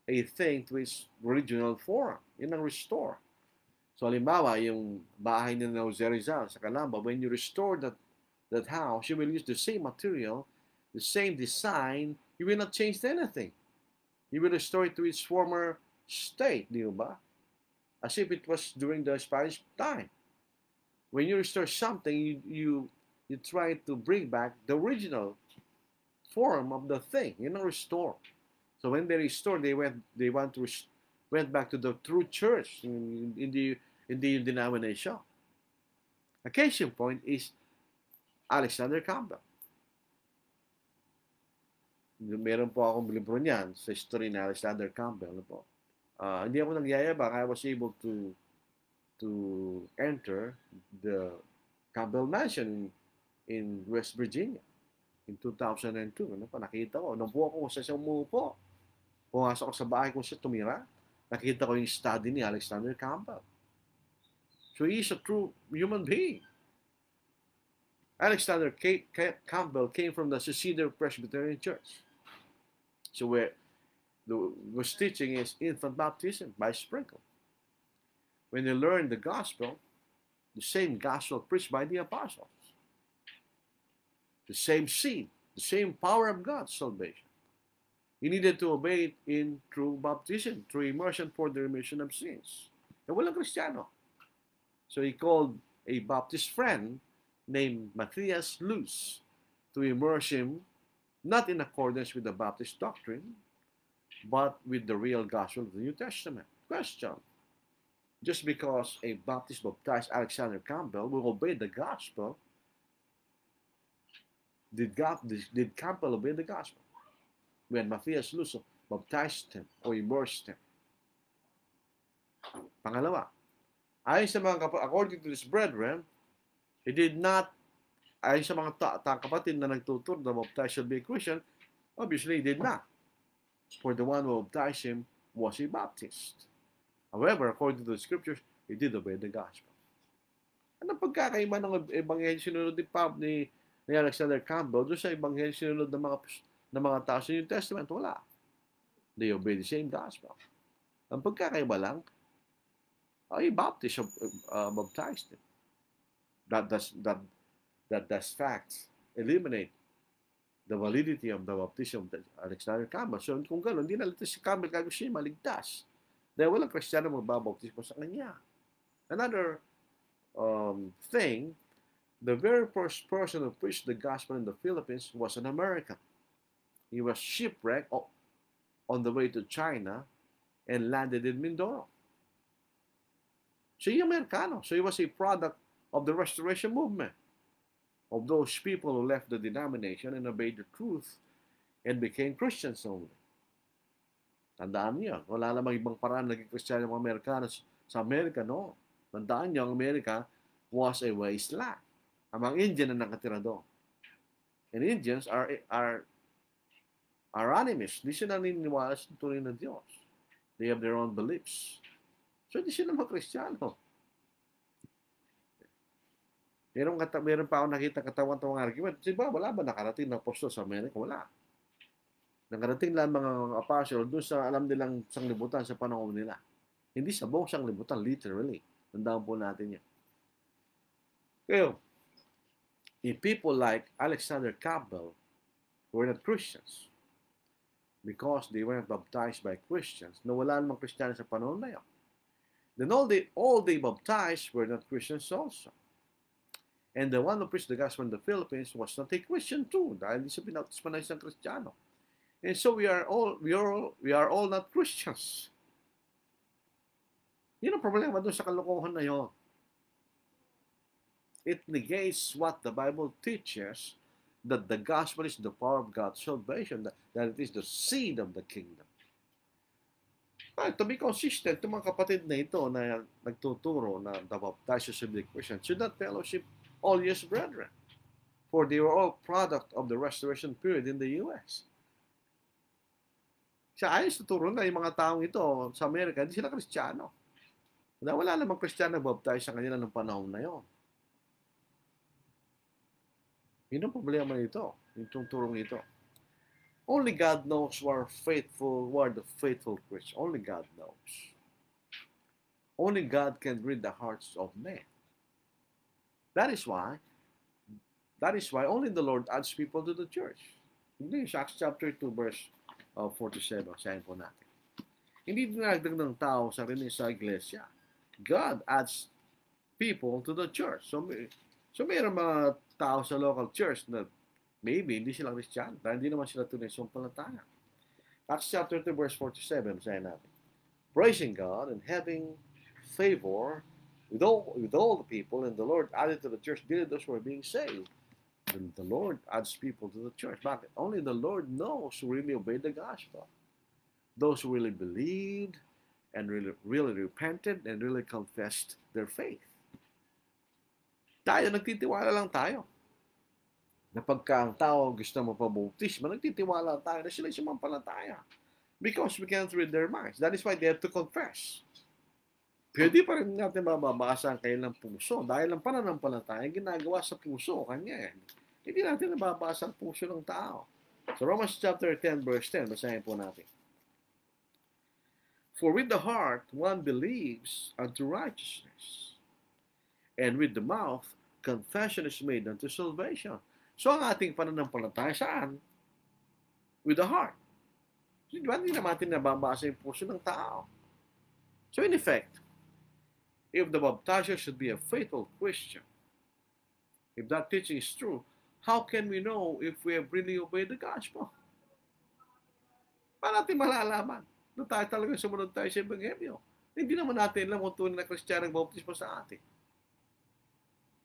a thing to its original form. Yun ang restore. So, halimbawa, yung bahay ni Jose Rizal sa Calamba, when you restore that house, you will use the same material, the same design, you will not change anything. You will restore it to its former state, di ba? As if it was during the Spanish time. When you restore something, you try to bring back the original form of the thing. You know, restore. So when they restore, they went back to the true church in the denomination. A case in point is Alexander Campbell. Meron po akong libro niyan sa history ni Alexander Campbell. Ano po. Hindi ako nagyayabang. I was able to enter the Campbell Mansion in West Virginia in 2002. Ano pa, nakita ko. Nung po ako sa umupo, pumasok ko sa bahay kung siya tumira, nakita ko yung study ni Alexander Campbell. So he is a true human being. Alexander Campbell came from the Cedar Presbyterian Church. So where was teaching is infant baptism by sprinkle. When you learn the gospel, the same gospel preached by the apostles, the same seed, the same power of God's salvation. He needed to obey it in true baptism, through immersion for the remission of sins. E walang Kristiyano. So he called a Baptist friend named Matthias Luz to immerse him, not in accordance with the Baptist doctrine, but with the real gospel of the New Testament. Question: just because a Baptist baptized Alexander Campbell will obey the gospel, did Campbell obey the gospel when Matthias Luz baptized him or immersed him? Pangalawa, ayon sa mga according to this brethren, he did not, ayon sa mga kapatid na nagtuturo na baptized should be a Christian, obviously he did not. For the one who baptized him was a Baptist. However, according to the scriptures, he did obey the gospel. Anong pagkakaiba ng ebanghelyo sinunod ni Alexander Campbell doon sa ebanghelyo sinunod ng mga tao sa New Testament? Wala. They obey the same gospel. Ang pagkakaiba lang, ay Baptist baptized him. That does facts eliminate the validity of the baptism of Alexander Campbell. So kung gano'n, hindi naligtas si Campbell kaya siya maligtas. Dahil walang Kristiyano magbabaptismo sa kanya. Another thing, the very first person who preached the gospel in the Philippines was an American. He was shipwrecked on the way to China and landed in Mindoro. So he's Americano. So he was a product of the Restoration movement, of those people who left the denomination and obeyed the truth and became Christians only. Tandaan niyo, wala namang ibang paraan naging Kristiyano ng mga Amerikano sa Amerika, no? Tandaan niyo, ang Amerika was a wasteland. Ang mga Indian na nakatira doon. And Indians are animists. Di sila naniniwala sa tunay na Diyos. They have their own beliefs. So, di sila mga Kristiyano. Meron pa ako nakita katawan-tawang argument. Diba, wala ba nakarating na apostol sa Amerika? Wala. Nakarating lang mga apostol doon sa alam nilang sanglibutan sa panahon nila. Hindi sa buong sanglibutan, literally. Tandaan po natin yan. Kaya, if people like Alexander Campbell were not Christians, because they weren't baptized by Christians, na wala namang Kristiyano sa panahon na yan, then all they baptized were not Christians also. And the one who preached the gospel in the Philippines was not a Christian too, dahil hindi siya pinautispan na isang Kristiyano. And so we are all not Christians. Yun ang problema doon sa kalokohan na yun. It negates what the Bible teaches, that the gospel is the power of God's salvation, that it is the seed of the kingdom. To be consistent, itong mga kapatid na ito na nagtuturo na the baptized should be Christian should not fellowship all his brethren, for they were all product of the restoration period in the U.S. Siya ayos tuturo na yung mga taong ito sa Amerika, hindi sila Kristiyano. Wala namang Kristiyano baptize sa kanila ng panahon na yon. Yun ang problema nito, yung turong ito. Only God knows who are the faithful Christians. Only God knows. Only God can read the hearts of men. That is why only the Lord adds people to the church. Hindi, Acts chapter 2 verse 47, sayin po natin. Hindi dinagdag ng tao sa iglesia. God adds people to the church. So mayroon mga tao sa local church na maybe hindi sila Christian, dahil hindi naman sila tunay sa palataya. Acts chapter 2 verse 47, sayin natin. Praising God and having favor with all the people, and the Lord added to the church daily those who are being saved. And the Lord adds people to the church. Bakit? Only the Lord knows who really obeyed the gospel. Those who really believed and really repented and really confessed their faith. Tayo, nagtitiwala lang tayo. Na pagka ang tao gusto mapabautismo, nagtitiwala tayo na sila sumampalataya. Because we can't read their minds. That is why they have to confess. Pwede pa rin natin mababasa ang kanilang puso. Dahil ang pananampalataya, ginagawa sa puso, kanya eh. Hindi natin nababasa ang puso ng tao. So Romans chapter 10 verse 10, basahin po natin. For with the heart one believes unto righteousness, And with the mouth, confession is made unto salvation. So ang ating pananampalataya saan? With the heart. So, di ba, hindi naman natin nababasa yung puso ng tao. So in effect, if the baptizer should be a faithful Christian, if that teaching is true, how can we know if we have really obeyed the gospel? Paano natin malalaman na tayo talagang sumunod tayo sa Ebanghelyo? Hindi naman natin alam kung tunay na Kristiyano ang bautismo sa atin.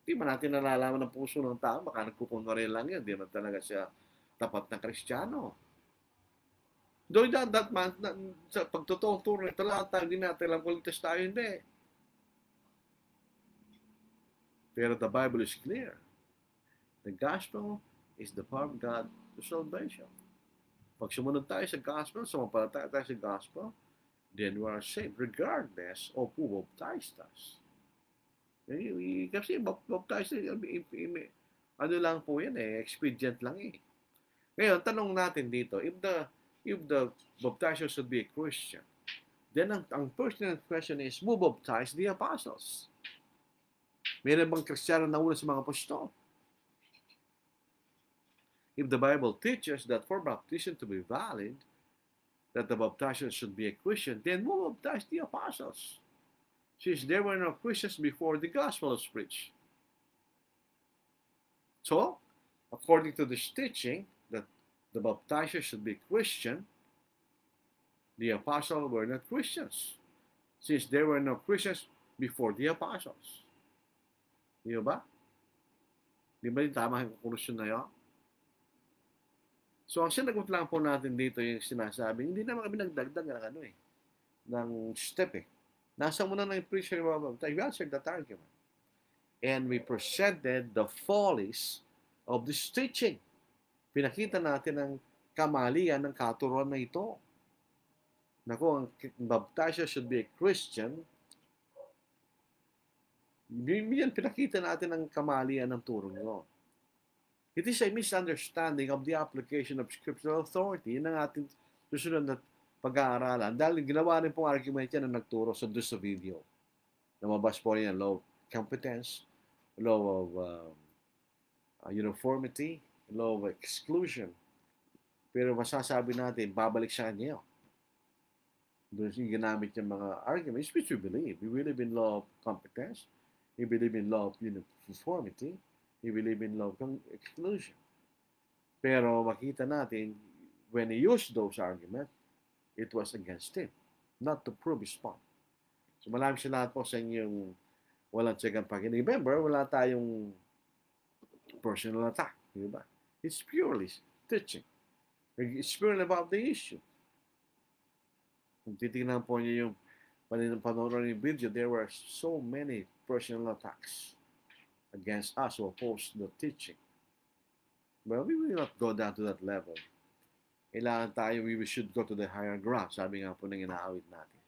Hindi man natin nalalaman ng puso ng tao, baka nagkukunwari lang yan, hindi naman talaga siya tapat na Kristiyano. Doon that man, sa pagtotoong turo nito lahat tayo, hindi natin alam kung ligtas tayo, hindi. Pero the Bible is clear. The gospel is the power of God to salvation. Pag sumunod tayo sa gospel, sumampalataya tayo sa gospel, then we are saved regardless of who baptized us. Kasi baptizer, ano lang po yan expedient lang Ngayon, tanong natin dito, if the baptizer should be a Christian, then ang personal question is, who baptized the apostles? Meron bang Kristiyano na una sa mga apostol? If the Bible teaches that for baptism to be valid, that the baptizer should be a Christian, then who baptized the apostles? Since there were no Christians before the gospel was preached. So, according to this teaching, that the baptizer should be Christian, the apostles were not Christians. Since there were no Christians before the apostles. Di ba? Di ba yung tama yung conclusion na yun? So, ang sinagot lang po natin dito yung sinasabi, hindi naman kami nagdagdag ng step Nasa muna ng preacher we answered that argument. And we presented the follies of this teaching. Pinakita natin ang kamalian ng katuruan na ito. Na kung ang baptizer should be a Christian, yan pinakita natin ang kamalian ng turo nyo. It is a misunderstanding of the application of scriptural authority. Yan ang ating susunod na pag-aaralan. Dahil ginawa rin pong argument yan na nagturo sa doon sa video. Namabas po rin ang law of competence, law of uniformity, law of exclusion. Pero masasabi natin, babalik sa kanya. Doon yung ginamit yung mga arguments which we believe. We believe in law of competence. We believe in law of uniformity. We believe in law of exclusion. Pero makita natin, when he used those arguments, it was against him, not to prove his point. So maraming salamat po sa inyong walang tsagang pakinig. Remember, wala tayong personal attack. Di ba? It's purely teaching. It's purely about the issue. Kung titignan po niyo yung panonood ng video, there were so many personal attacks against us who opposed the teaching. Well, we will not go down to that level. Kailangan tayo, we should go to the higher ground. Sabi nga po ng inaawit natin.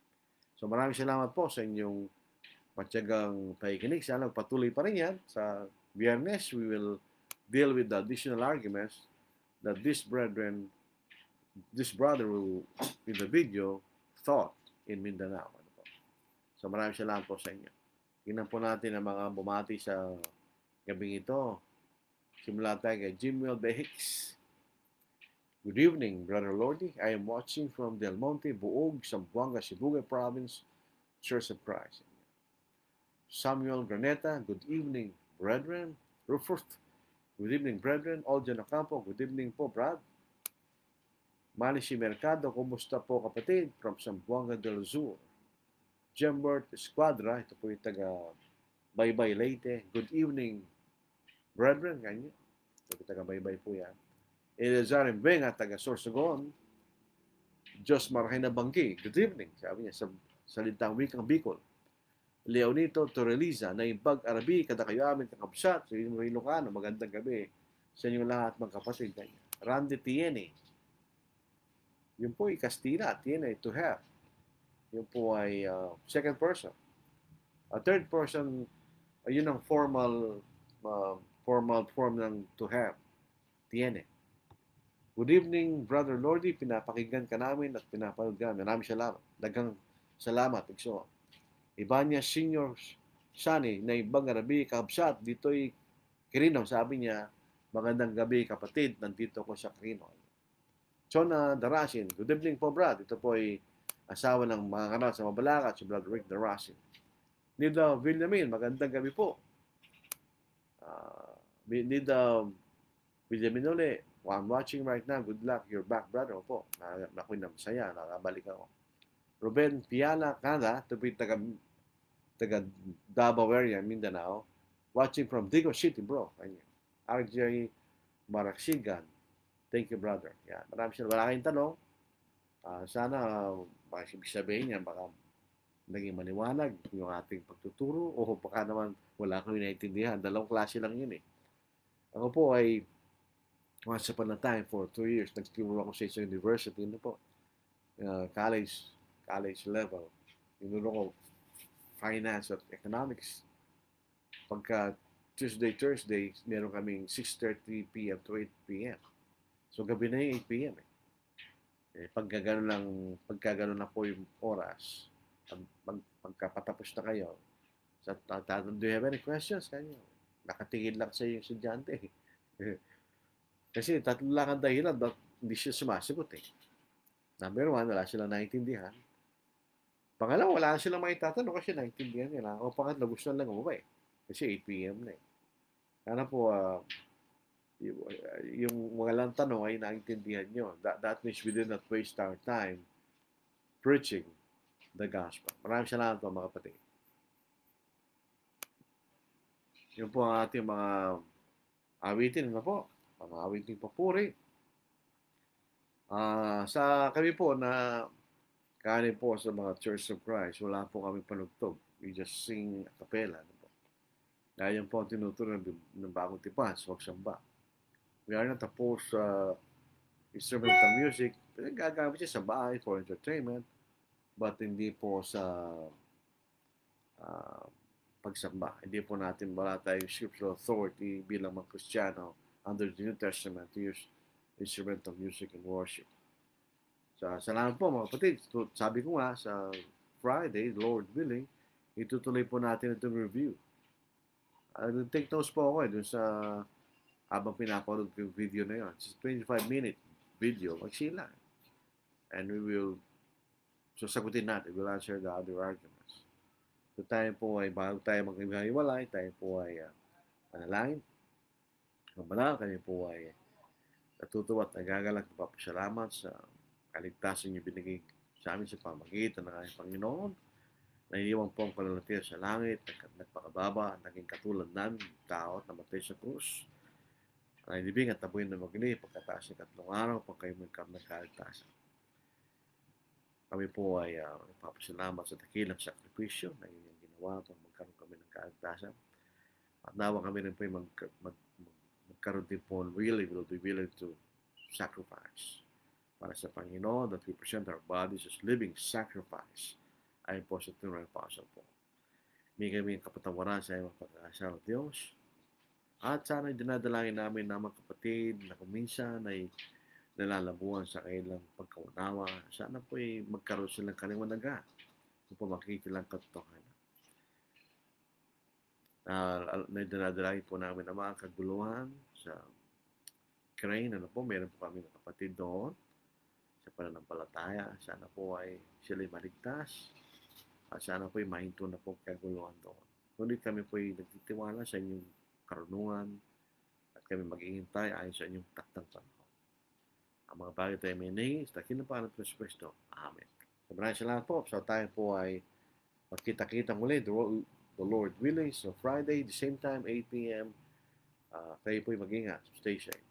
So maraming salamat po sa inyong matyagang pakikinig. Sana patuloy pa rin yan. Sa Biyernes, we will deal with the additional arguments that this brother who in the video thought in Mindanao. So maraming salamat po sa inyo. Tingnan po natin ang mga bumati sa gabing ito. Simula tayo kay Jimwell Behicks. Good evening, Brother Lordy. I am watching from Del Monte, Buog, Zamboanga, Sibugay Province, Church of Christ. Samuel Graneta, good evening, brethren. Rufus, good evening, brethren. Oljan Ocampo, good evening po, Brad. Manishi Mercado, kumusta po kapatid? From Zamboanga del Sur. Jembert Esquadra, ito po yung taga Baybay Leyte. Good evening, brethren. Ganyan. Ito taga Baybay po yan. Elazar Mbenga, taga Sorsogon. Diyos Marahina Bangki, good evening. Sabi niya, sa salitang wikang Bicol. Leonito Torreliza, na Imbag Arabi, kada kayo amin kakabsat, sa inyong Ilocano, magandang gabi sa inyong lahat mga kapatid. Randy Tiene, yun po ay Castilla, Tiene, to have. Yun po ay second person. A third person, yun ang formal form ng to have. Tiene. Good evening, Brother Lordy. Pinapakinggan ka namin at pinapanood ka namin. Maraming salamat. Dagang salamat. Igso. Ibanya Shani, na ibang gabi, kabsat, dito'y Kirino, sabi niya, magandang gabi kapatid, nandito ko sa Kirino. Chona Darasin, good evening po brad, ito po ay asawa ng mga kanal sa Mabalacat, si Brother Rick Darasin. Nida Villamin, magandang gabi po. Nida Villamin uli, I'm watching right now, good luck, you're back brother. Opo, ako'y masaya, nakabalik ako. Ruben Piala, Canada, ito po yung taga Davao area, Mindanao. Watching from Digo City, bro. RJ Maraksigan. Thank you, brother. Yan. Marami siya. Wala kayong tanong. Sana, sabihin niya, baka naging maniwanag yung ating pagtuturo o baka naman wala kami naintindihan. Dalawang klase lang yun eh. Ako po ay once upon a time for 2 years, nagtuturo ako sa isang university. Ano po? College level. Tinuro ko finance at economics. Pagka Tuesday, Thursday, meron kaming 6:30 p.m. to 8 p.m. So, gabi na yung 8 p.m. Pagka gano'n na po yung oras, pagkapatapos na kayo, do you have any questions? Nakatingin lang sa yung estudyante. Kasi tatlo lang ang dahilan, hindi siya sumasagot eh. Number one, wala silang naintindihan. Pangalawa, wala silang maitatanong kasi naintindihan nila. O pangatlo, gusto lang umabay. Kasi 8 p.m. na eh. Sana po, yung mga lang tanong ay naintindihan nyo. That means we did not waste our time preaching the gospel. Maraming salamat po mga kapatid. Yun po ang ating mga awitin na po. Mga awitin papuri. Sa kami po na kanin po sa mga Church of Christ, wala po kami panugtog. We just sing a cappella. Dahil yan po ang tinuturo ng bagong tipas, huwag samba. We are not opposed sa instrumental music. Gagamit siya sa bahay for entertainment, but hindi po sa pagsamba. Hindi po natin, wala tayong scriptural authority bilang mga Kristiyano under the New Testament to use instrumental music in worship. Salamat po mga kapatid. Sabi ko nga, sa Friday, Lord willing, itutuloy po natin itong review. Take notes po ako dun sa habang pinapanood ko yung video na yun. It's a 25-minute video. Magsila. And we will sagutin natin. We'll answer the other arguments. So tayo po ay bago tayo maghiwalay, tayo po ay manalangin. Kabanal, kayo po ay natutuwa at nagagalak na papasalamat sa kaligtasan niyo binigay sa amin sa pamagitan ng aming Panginoon. Nainiwan po ang pananatil sa langit, nagpakababa, naging katulad namin, tao at namatay sa krus. Nainibing at tabuin na magli, pagkataas ng 3 araw, pag kayo magkamang kaligtasan. Kami po ay nagpapasalamat sa dakilang sakripisyo na inyong ginawa pag magkaroon kami ng kaligtasan. At nawa kami rin po ay magkaroon din po will be willing to sacrifice para sa Panginoon that we present our bodies as living sacrifice. Ayon po sa tunay na apostle po. May kami kapatawaran sa iyong pagkakasal ng Diyos. At sana dinadalangin namin na mga kapatid na kuminsan ay nalalabuan sa kailang pagkaunawa. Sana po ay magkaroon silang kaliwanagan upang makikita lang katotohanan. Dinadalangin po namin na mga kaguluhan sa Ukraine. Meron po kami ng kapatid doon sa pananampalataya. Sana po ay sila'y maligtas. At sana po'y mahinto na po kaguluhan doon. Ngunit kami po'y nagtitiwala sa inyong karunungan at kami mag-iintay ayon sa inyong taktang panahon. Ang mga bagay tayo may nangis, takin na pa ng Kristo. Amen. Maraming salamat po. So tayo po ay magkita-kita muli, the Lord willing, so Friday, the same time, 8 p.m. Kayo po'y mag-ingat. Stay safe.